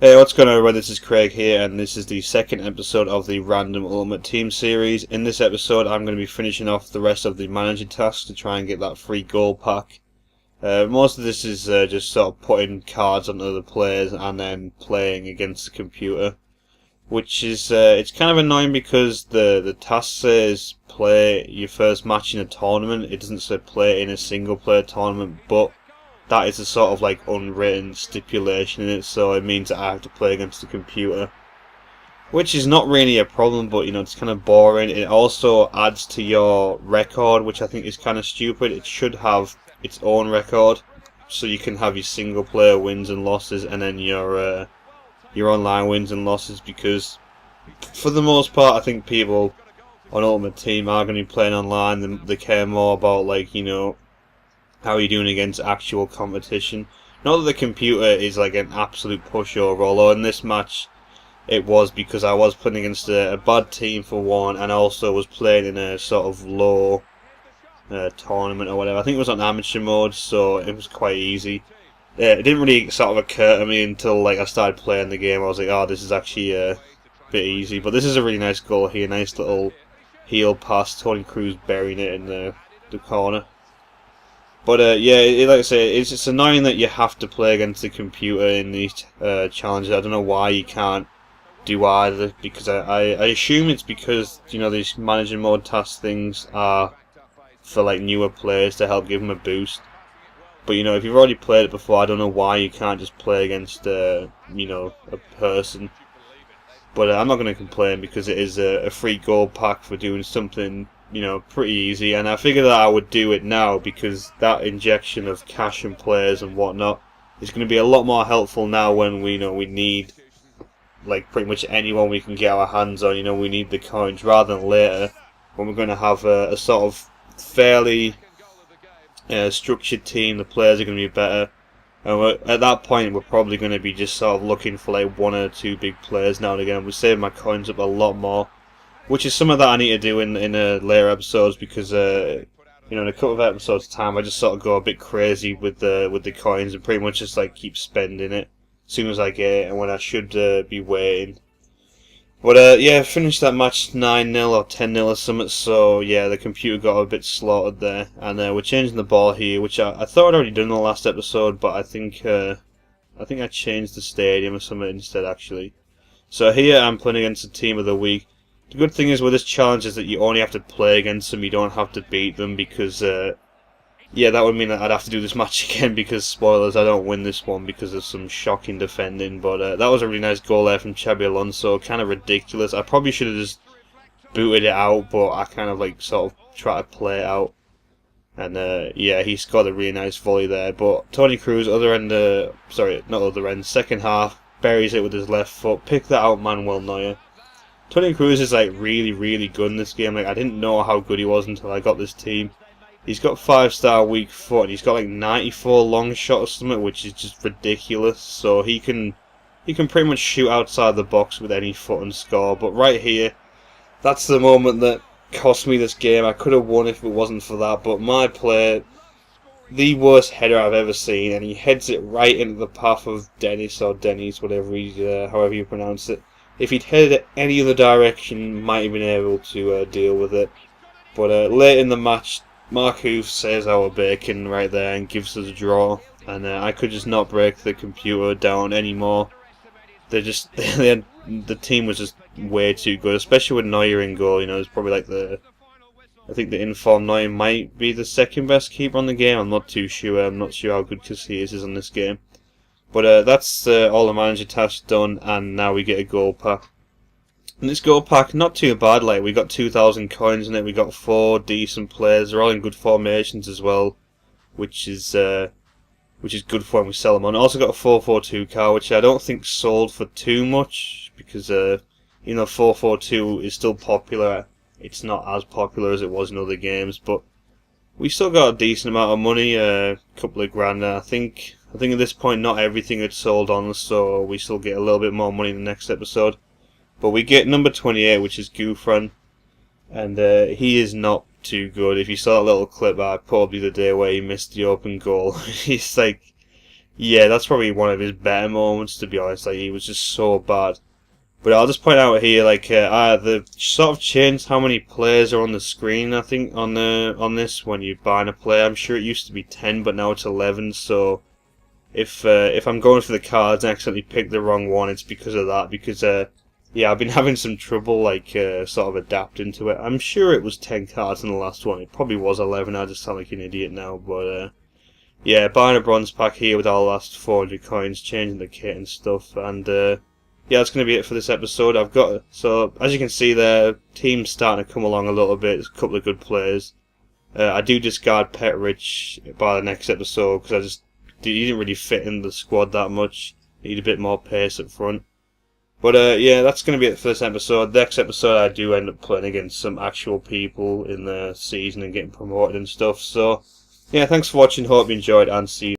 Hey, what's going on everybody? This is Craig here, and this is the second episode of the Random Ultimate Team series. In this episode, I'm going to be finishing off the rest of the manager tasks to try and get that free gold pack. Most of this is just sort of putting cards on other players and then playing against the computer, which is it's kind of annoying because the task says play your first match in a tournament. It doesn't say play in a single player tournament, but that is a sort of like unwritten stipulation in it, so it means that I have to play against the computer, which is not really a problem, but it's kind of boring. It also adds to your record, which I think is kind of stupid. It should have its own record, so you can have your single player wins and losses and then your online wins and losses, because for the most part I think people on Ultimate Team are going to be playing online. They care more about how are you doing against actual competition. Not that the computer is like an absolute pushover, although in this match it was, because I was playing against a bad team for one, and also was playing in a sort of low tournament or whatever. I think it was on amateur mode, so it was quite easy. It didn't really sort of occur to me until like I started playing the game. I was like, oh, this is actually a bit easy. But this is a really nice goal here, nice little heel pass, Toni Kroos burying it in the corner. But yeah, like I say, it's just annoying that you have to play against the computer in these challenges. I don't know why you can't do either, because I assume it's because these manager mode task things are for like newer players to help give them a boost. But if you've already played it before, I don't know why you can't just play against a person. But I'm not going to complain, because it is a free gold pack for doing something pretty easy, and I figured that I would do it now, because that injection of cash and players and whatnot is going to be a lot more helpful now when we need like pretty much anyone we can get our hands on. We need the coins, rather than later when we're going to have a sort of fairly structured team. The players are going to be better, and at that point we're probably going to be just sort of looking for like one or two big players now and again. We're saving my coins up a lot more, which is some of that I need to do in later episodes, because in a couple of episodes time I just sort of go a bit crazy with the coins and pretty much just like keep spending it as soon as I get it, and when I should be waiting. But yeah, finished that match 9-0 or 10-0 or something. So yeah, the computer got a bit slaughtered there, and we're changing the ball here, which I thought I'd already done in the last episode, but I think I changed the stadium or something instead actually. So here I'm playing against the team of the week. The good thing is with this challenge is that you only have to play against them, you don't have to beat them, because yeah, that would mean that I'd have to do this match again, because spoilers, I don't win this one because of some shocking defending. But that was a really nice goal there from Xabi Alonso, kind of ridiculous. I probably should have just booted it out, but I kind of like sort of try to play it out. And yeah, he scored a really nice volley there. But Toni Kroos, second half, buries it with his left foot. Pick that out, Manuel Neuer. Toni Kroos is like really, really good in this game. Like, I didn't know how good he was until I got this team. He's got 5-star weak foot, and he's got like 94 long shot or something, which is just ridiculous. So he can pretty much shoot outside the box with any foot and score. But right here, that's the moment that cost me this game. I could have won if it wasn't for that. But my player, the worst header I've ever seen, and he heads it right into the path of Dennis, whatever however you pronounce it. If he'd headed it any other direction, might have been able to deal with it. But late in the match, Mark Hoof saves our bacon right there and gives us a draw. And I could just not break the computer down anymore. The team was just way too good, especially with Neuer in goal. It's probably like I think the informed Neuer might be the second best keeper on the game. I'm not too sure. I'm not sure how good Casillas is on this game. But that's all the manager tasks done, and now we get a gold pack. And this gold pack, not too bad. Like, we got 2,000 coins in it. We got 4 decent players. They're all in good formations as well, which is good for when we sell them on. Also got a 442 car, which I don't think sold for too much, because 442 is still popular. It's not as popular as it was in other games, but we still got a decent amount of money, a couple of grand. I think at this point not everything had sold on, so we still get a little bit more money in the next episode. But we get number 28, which is Gouffran, and he is not too good. If you saw that little clip I put up the other day where he missed the open goal, he's like Yeah, that's probably one of his better moments, to be honest. Like, he was just so bad. But I'll just point out here, like, they've sort of changed how many players are on the screen. I think on this when you're buying a player, I'm sure it used to be 10, but now it's 11. So if I'm going for the cards and accidentally pick the wrong one, it's because of that. Because yeah, I've been having some trouble like sort of adapting to it. I'm sure it was 10 cards in the last one. It probably was 11. I just sound like an idiot now, but yeah, buying a bronze pack here with our last 400 coins, changing the kit and stuff, and yeah, that's going to be it for this episode. So as you can see, the team's starting to come along a little bit. There's a couple of good players. I do discard Petrich by the next episode because he didn't really fit in the squad that much. Need a bit more pace up front. But yeah, that's going to be it for this episode. Next episode, I do end up playing against some actual people in the season and getting promoted and stuff. So yeah, thanks for watching. Hope you enjoyed, and see you.